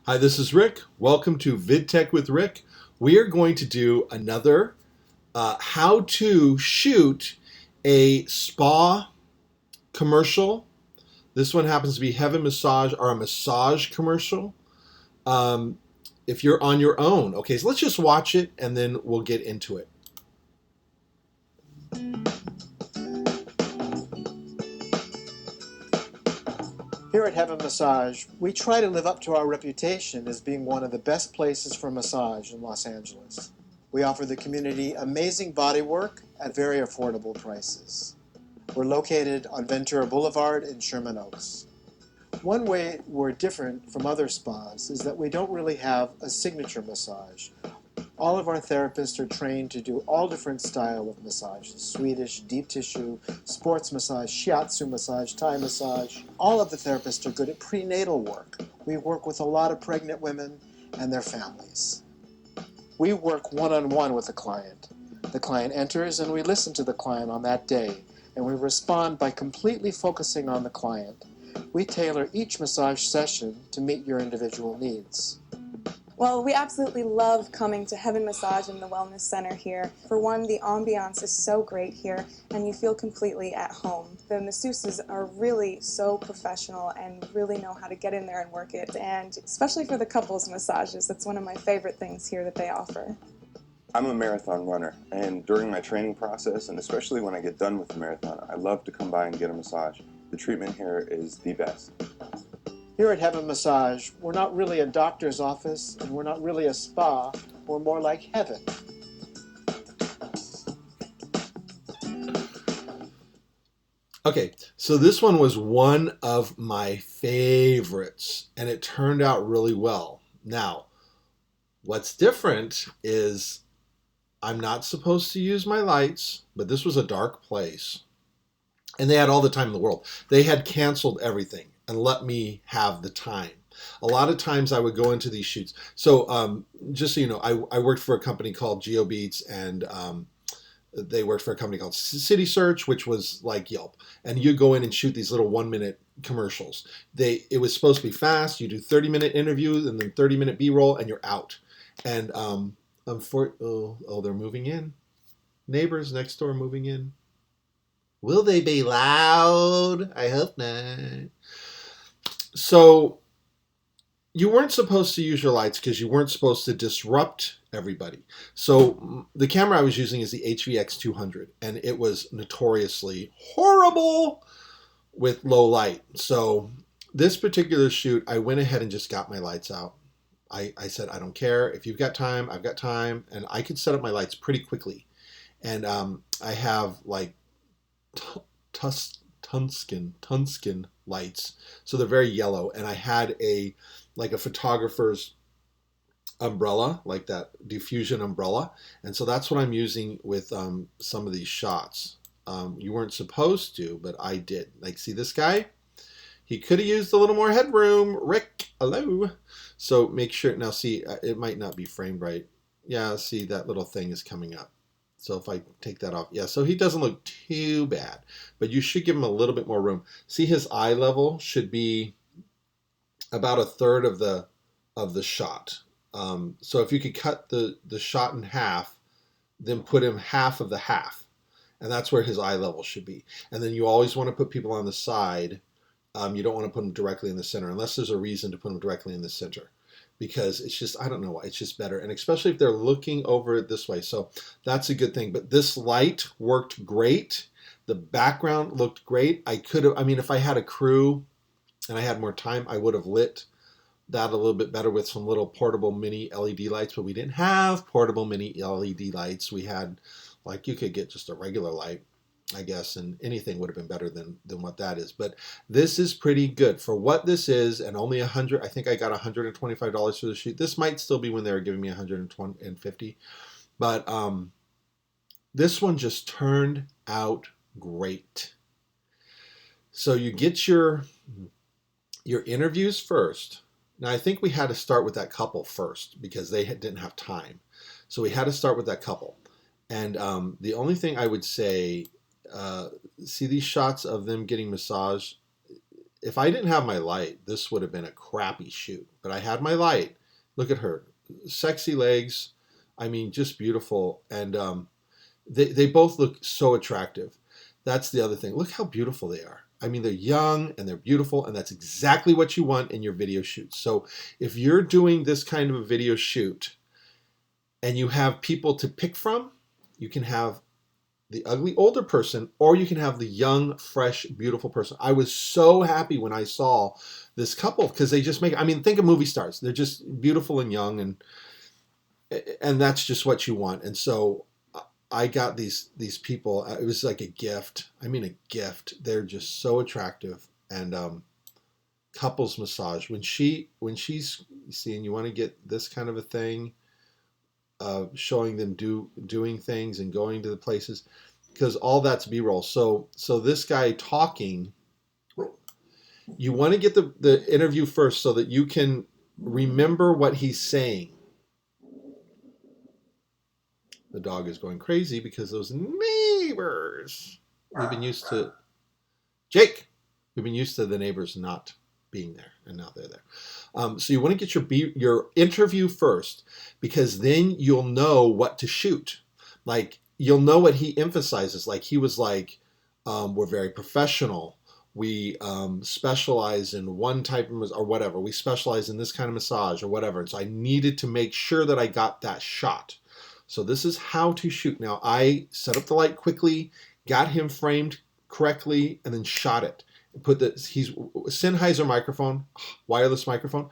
Hi, this is Rick. Welcome to VidTech with Rick. We are going to do another how to shoot a spa commercial. This one happens to be Heaven Massage or a massage commercial. Um, if you're on your own. Okay, so let's just watch it and then we'll get into it. Here at Heaven Massage, we try to live up to our reputation as being one of the best places for massage in Los Angeles. We offer the community amazing bodywork at very affordable prices. We're located on Ventura Boulevard in Sherman Oaks. One way we're different from other spas is that we don't really have a signature massage. All of our therapists are trained to do all different styles of massages: Swedish, deep tissue, sports massage, shiatsu massage, Thai massage. All of the therapists are good at prenatal work. We work with a lot of pregnant women and their families. We work one-on-one with the client. The client enters and we listen to the client on that day, and we respond by completely focusing on the client. We tailor each massage session to meet your individual needs. Well, we absolutely love coming to Heaven Massage and the Wellness Center here. For one, the ambiance is so great here, and you feel completely at home. The masseuses are really so professional and really know how to get in there and work it, and especially for the couples massages, that's one of my favorite things here that they offer. I'm a marathon runner, and during my training process, and especially when I get done with the marathon, I love to come by and get a massage. The treatment here is the best. Here at Heaven Massage, we're not really a doctor's office, and we're not really a spa. We're more like heaven. Okay, so this one was one of my favorites, and it turned out really well. Now, what's different is I'm not supposed to use my lights, but this was a dark place. And they had all the time in the world. They had canceled everything and let me have the time. A lot of times I would go into these shoots. So just so you know, I worked for a company called GeoBeats, and they worked for a company called City Search, which was like Yelp. And you go in and shoot these little 1-minute commercials. It was supposed to be fast. You do 30-minute interviews and then 30-minute B-roll, and you're out. And they're moving in. Neighbors next door moving in. Will they be loud? I hope not. So you weren't supposed to use your lights because you weren't supposed to disrupt everybody. So the camera I was using is the HVX 200, and it was notoriously horrible with low light. So this particular shoot, I went ahead and just got my lights out. I said, I don't care. If you've got time, I've got time. And I could set up my lights pretty quickly. And I have like tungsten lights, so they're very yellow, and I had a photographer's umbrella, like that diffusion umbrella, and so that's what I'm using with some of these shots. You weren't supposed to, but I did. Like, see this guy? He could have used a little more headroom. Rick, hello. So make sure, now see, it might not be framed right. Yeah, see, that little thing is coming up. So if I take that off, yeah, so he doesn't look too bad, but you should give him a little bit more room. See, his eye level should be about a third of the shot. So if you could cut the shot in half, then put him half of the half, and that's where his eye level should be. And then you always want to put people on the side. You don't want to put them directly in the center unless there's a reason to put them directly in the center, because it's just, I don't know why, it's just better. And especially if they're looking over it this way. So that's a good thing. But this light worked great. The background looked great. If I had a crew and I had more time, I would have lit that a little bit better with some little portable mini LED lights, but we didn't have portable mini LED lights. We had, like, you could get just a regular light, I guess, and anything would have been better than what that is. But this is pretty good for what this is, and only $100. I think I got $125 for the shoot. This might still be when they were giving me $150, but this one just turned out great. So you get your interviews first. Now I think we had to start with that couple first because they didn't have time, so we had to start with that couple. And the only thing I would say, see these shots of them getting massaged, if I didn't have my light, this would have been a crappy shoot. But I had my light. Look at her, sexy legs. I mean, just beautiful, and they both look so attractive. That's the other thing. Look how beautiful they are. I mean, they're young and they're beautiful, and that's exactly what you want in your video shoots. So if you're doing this kind of a video shoot and you have people to pick from, you can have the ugly older person, or you can have the young, fresh, beautiful person. I was so happy when I saw this couple because they just make, I mean, think of movie stars. They're just beautiful and young, and that's just what you want. And so I got these people. It was like a gift. I mean, a gift. They're just so attractive. And couples massage. When she's seeing, you want to get this kind of a thing, showing them doing things and going to the places, because all that's B-roll. So this guy talking, you want to get the interview first so that you can remember what he's saying. The dog is going crazy because those neighbors. We've been used to Jake. We've been used to the neighbors not being there, and now they're there. So you want to get your interview first, because then you'll know what to shoot. Like, you'll know what he emphasizes. Like, he was like, we're very professional. We specialize in one type of, or whatever. We specialize in this kind of massage or whatever. And so I needed to make sure that I got that shot. So this is how to shoot. Now, I set up the light quickly, got him framed correctly, and then shot it. Put he's Sennheiser microphone, wireless microphone.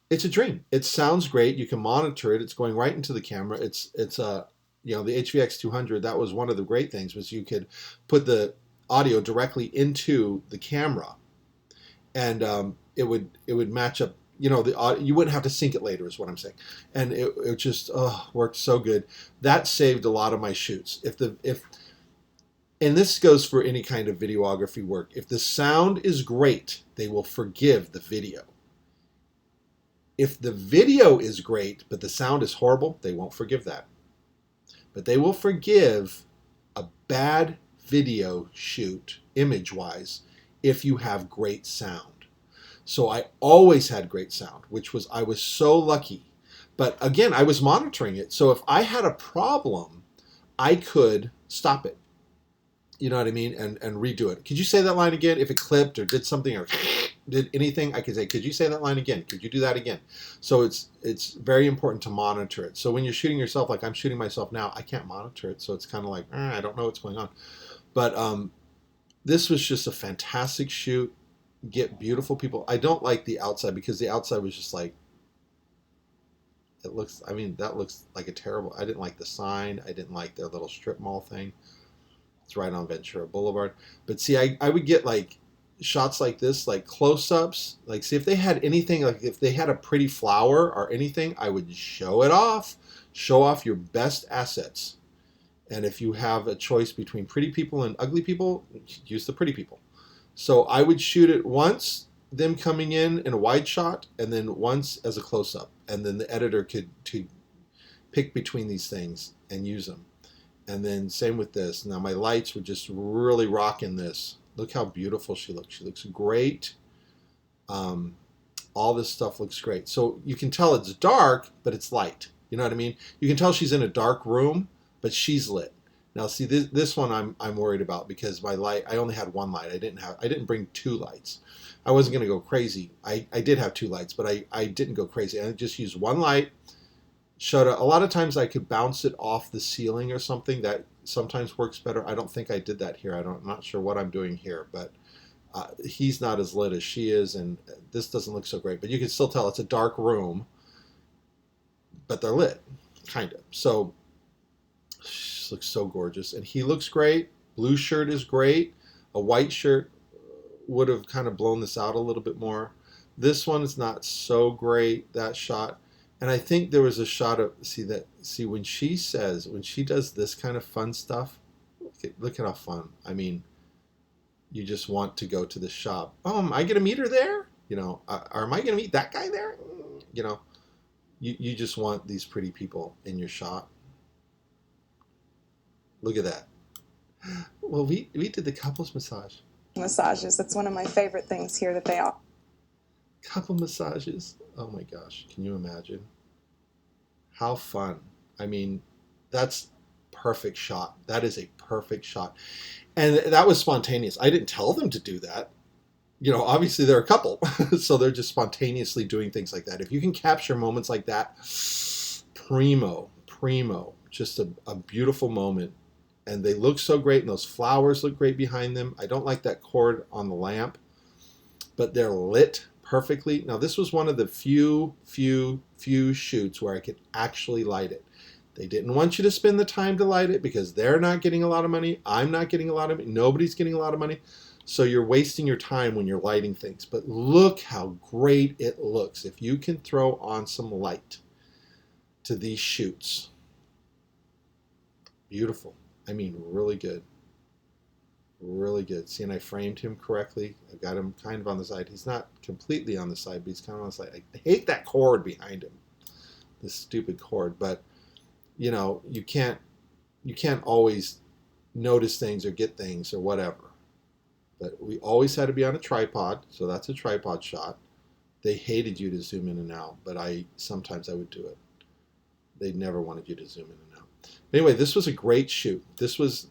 It's a dream. It sounds great. You can monitor it. It's going right into the camera. It's the HVX 200. That was one of the great things, was you could put the audio directly into the camera, and it would match up. You know, you wouldn't have to sync it later, is what I'm saying. And it just worked so good. That saved a lot of my shoots. And this goes for any kind of videography work. If the sound is great, they will forgive the video. If the video is great, but the sound is horrible, they won't forgive that. But they will forgive a bad video shoot, image-wise, if you have great sound. So I always had great sound, I was so lucky. But again, I was monitoring it. So if I had a problem, I could stop it. You know what I mean? And redo it. Could you say that line again? If it clipped or did something or did anything, I could say, could you say that line again? Could you do that again? So it's very important to monitor it. So when you're shooting yourself, like I'm shooting myself now, I can't monitor it. So it's kind of like, I don't know what's going on. But this was just a fantastic shoot. Get beautiful people. I don't like the outside, because the outside was just like, that looks like a terrible, I didn't like the sign. I didn't like their little strip mall thing. It's right on Ventura Boulevard. But see, I would get like shots like this, like close-ups. Like, see, if they had anything, like if they had a pretty flower or anything, I would show it off. Show off your best assets. And if you have a choice between pretty people and ugly people, use the pretty people. So I would shoot it once, them coming in a wide shot, and then once as a close-up. And then the editor could pick between these things and use them. And then same with this. Now my lights were just really rocking this. Look how beautiful she looks. She looks great. All this stuff looks great. So you can tell it's dark, but it's light. You know what I mean? You can tell she's in a dark room, but she's lit. Now see, this one I'm worried about, because my light, I only had one light. I didn't bring two lights. I wasn't going to go crazy. I did have two lights, but I didn't go crazy. I just used one light. Showed a lot of times I could bounce it off the ceiling or something. That sometimes works better. I don't think I did that here. I'm not sure what I'm doing here, but he's not as lit as she is, and this doesn't look so great. But you can still tell it's a dark room, but they're lit, kind of. So she looks so gorgeous, and he looks great. Blue shirt is great. A white shirt would have kind of blown this out a little bit more. This one is not so great, that shot. And I think there was a shot of, see when she does this kind of fun stuff, look at how fun. I mean, you just want to go to the shop. Oh, am I going to meet her there? You know, or am I going to meet that guy there? You know, you just want these pretty people in your shot. Look at that. Well, we did the couples massage. massages. That's one of my favorite things here that they offer. Couple massages. Oh my gosh, can you imagine? How fun. I mean, that's perfect shot. That is a perfect shot. And that was spontaneous. I didn't tell them to do that. You know, obviously they're a couple, so they're just spontaneously doing things like that. If you can capture moments like that, primo, just a beautiful moment. And they look so great, and those flowers look great behind them. I don't like that cord on the lamp, but they're lit perfectly. Now, this was one of the few shoots where I could actually light it. They didn't want you to spend the time to light it because they're not getting a lot of money. I'm not getting a lot of money. Nobody's getting a lot of money. So you're wasting your time when you're lighting things. But look how great it looks. If you can throw on some light to these shoots. Beautiful. I mean, really good. Really good. See, and I framed him correctly. I've got him kind of on the side. He's not completely on the side, but he's kind of on the side. I hate that cord behind him. This stupid cord. But, you know, you can't always notice things or get things or whatever. But we always had to be on a tripod, so that's a tripod shot. They hated you to zoom in and out, but sometimes I would do it. They never wanted you to zoom in and out. Anyway, this was a great shoot. This was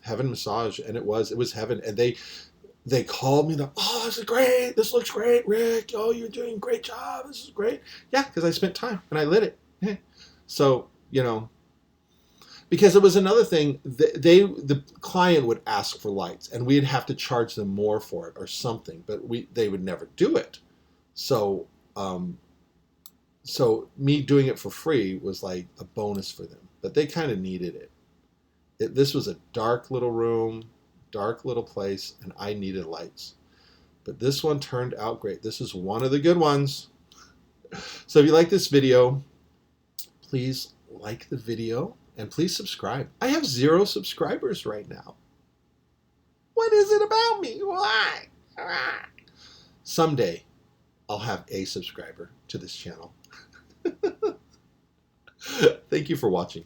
Heaven Massage, and it was heaven. And they called me, oh, this is great. This looks great, Rick. Oh, you're doing a great job. This is great. Yeah, because I spent time and I lit it. So, you know, because it was another thing, the client would ask for lights, and we'd have to charge them more for it or something, but they would never do it. So, so me doing it for free was like a bonus for them, but they kind of needed it. This was a dark little room, dark little place, and I needed lights. But this one turned out great. This is one of the good ones. So if you like this video, please like the video. And please subscribe. I have 0 subscribers right now. What is it about me? Why? Someday, I'll have a subscriber to this channel. Thank you for watching.